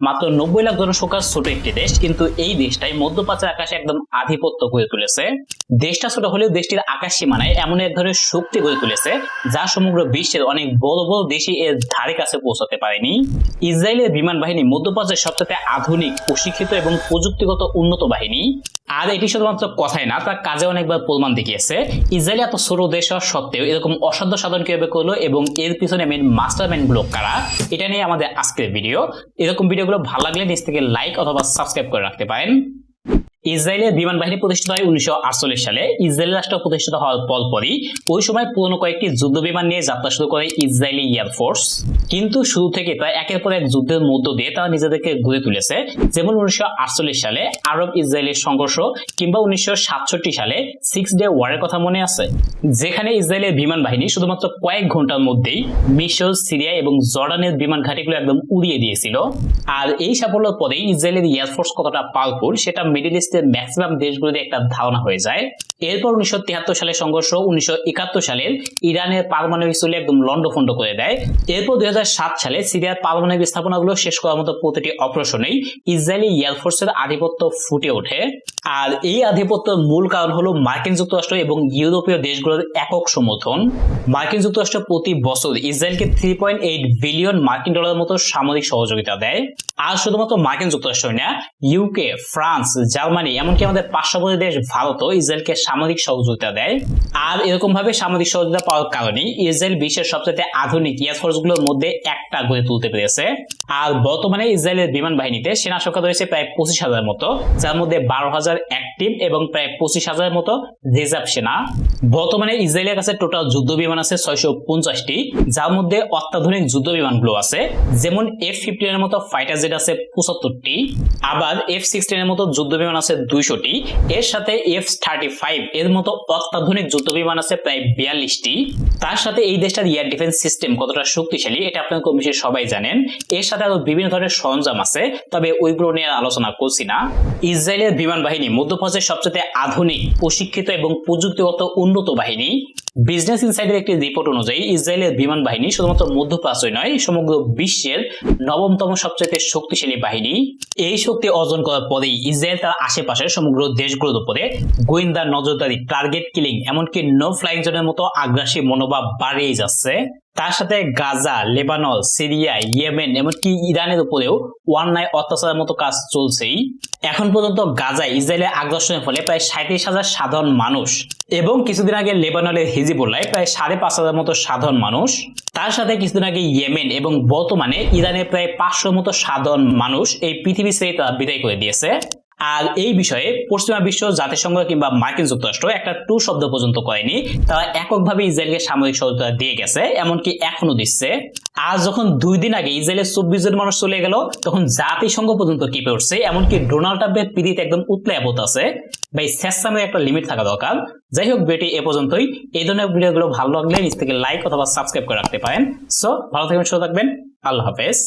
মাত্র 90 লাখ জনসংখ্যার ছোট একটি দেশ, কিন্তু এই দেশটাই মধ্যপ্রাচ্যের আকাশে একদম আধিপত্য গড়ে তুলেছে। দেশটা ছোট হলেও দেশটির আকাশ সীমানায় এমন এক ধরনের শক্তি গড়ে তুলেছে যা সমগ্র বিশ্বের অনেক বড় বড় দেশই এর ধারে কাছে পৌঁছাতে পারেনি। ইসরায়েলের বিমান বাহিনী মধ্যপ্রাচ্যের সবচেয়ে আধুনিক, প্রশিক্ষিত এবং প্রযুক্তিগত উন্নত বাহিনী। আর এটি শুধুমাত্র কথাই না, তার কাজে অনেকবার প্রমাণ দেখিয়েছে। ইসরায়েল এত ছোট দেশ হওয়া সত্ত্বেও এরকম অসাধ্য সাধন কিভাবে করলো এবং এর পিছনে মেন মাস্টারমাইন্ড গুলো কারা, এটা নিয়ে আমাদের আজকের ভিডিও। এরকম ভিডিওগুলো ভালো লাগলে নিচ থেকে লাইক অথবা সাবস্ক্রাইব করে রাখতে পারেন। ইসরায়েলের বিমান বাহিনী প্রতিষ্ঠিত হয় 1948 সালে। ইসরায়েল রাষ্ট্র প্রতিষ্ঠিত হওয়ার পরপরই ওই সময় পুরনো কয়েকটি যুদ্ধ বিমান নিয়ে যাত্রা শুরু করে ইসরায়েলি এয়ারফোর্স। কিন্তু শুরু থেকে তাই একের পর এক যুদ্ধের মধ্য দিয়ে তারা নিজেদেরকে গড়ে তুলেছে। যেমন 1948 সালে আরব ইসরায়েলের সংঘর্ষ, কিংবা 1967 সালে 6 ডে ওয়ারের কথা মনে আছে, যেখানে ইসরায়েলের বিমান বাহিনী শুধুমাত্র কয়েক ঘন্টার মধ্যেই মিশর, সিরিয়া এবং জর্ডানের বিমান ঘাঁটিগুলো একদম উড়িয়ে দিয়েছিল। আর এই সাফল্যের পরেই ইসরায়েলের এয়ারফোর্স কতটা পাওয়ারফুল সেটা মিডল ইস্টের ম্যাক্সিমাম দেশগুলোতে একটা ধারণা হয়ে যায়। এরপর 1973 সালের সংঘর্ষ, 1971 সালের ইরানের পারমাণবিক চুল্লি একদম লন্ডভন্ড করে দেয়। এরপর 2007 সালে সিরিয়ার পারমাণবিক স্থাপনাগুলো শেষ করার মতো প্রতিটি অপারেশনেই ইসরায়েলি এয়ারফোর্সের আধিপত্য ফুটে ওঠে। আর এই আধিপত্যের মূল কারণ হলো মার্কিন যুক্তরাষ্ট্র এবং ইউরোপীয় দেশগুলোর একক সমর্থন। মার্কিন যুক্তরাষ্ট্র প্রতি বছর ইসরায়েলকে 3.8 বিলিয়ন মার্কিন ডলারের মতো সামরিক সহযোগিতা দেয়। আর শুধুমাত্র মার্কিন যুক্তরাষ্ট্র না, ইউকে, ফ্রান্স, জার্মানি, এমনকি আমাদের পার্শ্ববর্তী দেশ ভারতও ইসরায়েলকে সামরিক সহযোগিতা দেয়। আর এরকম ভাবে সামরিক সহযোগিতা পাওয়ার কারণে ইসরায়েল বিশ্বের সবচেয়ে আধুনিক এয়ারফোর্স গুলোর মধ্যে একটা গড়ে তুলতে পেরেছে। আর বর্তমানে ইসরায়েলের বিমান বাহিনীতে সেনা সংখ্যা রয়েছে প্রায় 25,000 মতো, যার মধ্যে 12,000 অ্যাক্টিভ এবং প্রায় 25,000 মতো রিজার্ভ সেনা। বর্তমানে ইসরায়েলের কাছে টোটাল যুদ্ধ বিমান আছে 650টি, যার মধ্যে অত্যাধুনিক যুদ্ধ বিমানগুলো আছে, যেমন F-15 এর মতো ফাইটার জেট আছে 75টি, আবার F-16 এর মতো যুদ্ধ বিমান আছে 200টি। এর সাথে F-35 এর মতো অত্যাধুনিক যুদ্ধ বিমান আছে প্রায় 42টি। তার সাথে এই দেশটার এয়ার ডিফেন্স সিস্টেম কতটা শক্তিশালী এটা আপনারা কম বেশি সবাই জানেন। এর সাথে আরো বিভিন্ন ধরনের সরঞ্জাম আছে, তবে ওইগুলো নিয়ে আলোচনা করছি না। ইসরায়েলের বিমান বাহিনী মধ্যপ্রাচ্যের সবচেয়ে আধুনিক, প্রশিক্ষিত এবং প্রযুক্তিগত উন্নত বাহিনী। বিজনেস ইনসাইডের একটি রিপোর্ট অনুযায়ী ইসরায়েলের বিমান বাহিনী শুধুমাত্র মধ্যপ্রাচ্যই নয়, সমগ্র বিশ্বের 9তম সবচেয়ে শক্তিশালী বাহিনী। এই শক্তি অর্জন করার পরেই ইসরায়েল তার আশেপাশের সমগ্র দেশগুলোর উপরে গোয়েন্দা নজরদারি, টার্গেট কিলিং, এমনকি নো ফ্লাইং জোনের মতো আগ্রাসী মনোভাব বাড়িয়ে যাচ্ছে। তার সাথে গাজা, লেবানন, সিরিয়া, ইয়েমেন, এমনকি ইরানের উপরেও অন্যায় অত্যাচারের মতো কাজ চলছেই। এখন পর্যন্ত গাজায় ইসরায়েলের আগ্রাসনের ফলে প্রায় 37,000 সাধারণ মানুষ, এবং কিছুদিন আগে লেবাননের হিজবুল্লাহ প্রায় 5,500 মতো সাধারণ মানুষ, তার সাথে কিছুদিন আগে ইয়েমেন এবং বর্তমানে ইরানের প্রায় 500 মতো সাধারণ মানুষ এই পৃথিবী ছেড়ে তারা বিদায় করে দিয়েছে। আর এই বিষয়ে পশ্চিমা বিশ্ব, জাতিসংঘ কিংবা মার্কিন যুক্তরাষ্ট্র একটা টু শব্দ পর্যন্ত করেনি। তারা এককভাবে ইসরায়েলকে সামরিক সহায়তা দিয়ে গেছে, এমনকি এখনো দিচ্ছে। আর যখন 2 দিন আগে ইসরায়েলের 24 জন মানুষ চলে গেল, তখন জাতিসংঘ পর্যন্ত কেঁপে উঠছে, এমনকি ডোনাল্ড ট্রাম্পের পিড়িতে একদম উতলে আছে। ভাই, স্বেচ্ছামের একটা লিমিট থাকা দরকার। যাই হোক, ভিডিওটি এ পর্যন্তই। এই ধরনের ভিডিওগুলো ভালো লাগলে নিচ থেকে লাইক অথবা সাবস্ক্রাইব করে রাখতে পারেন। সো ভালো থাকবেন, সুস্থ থাকবেন, আল্লাহ হাফেজ।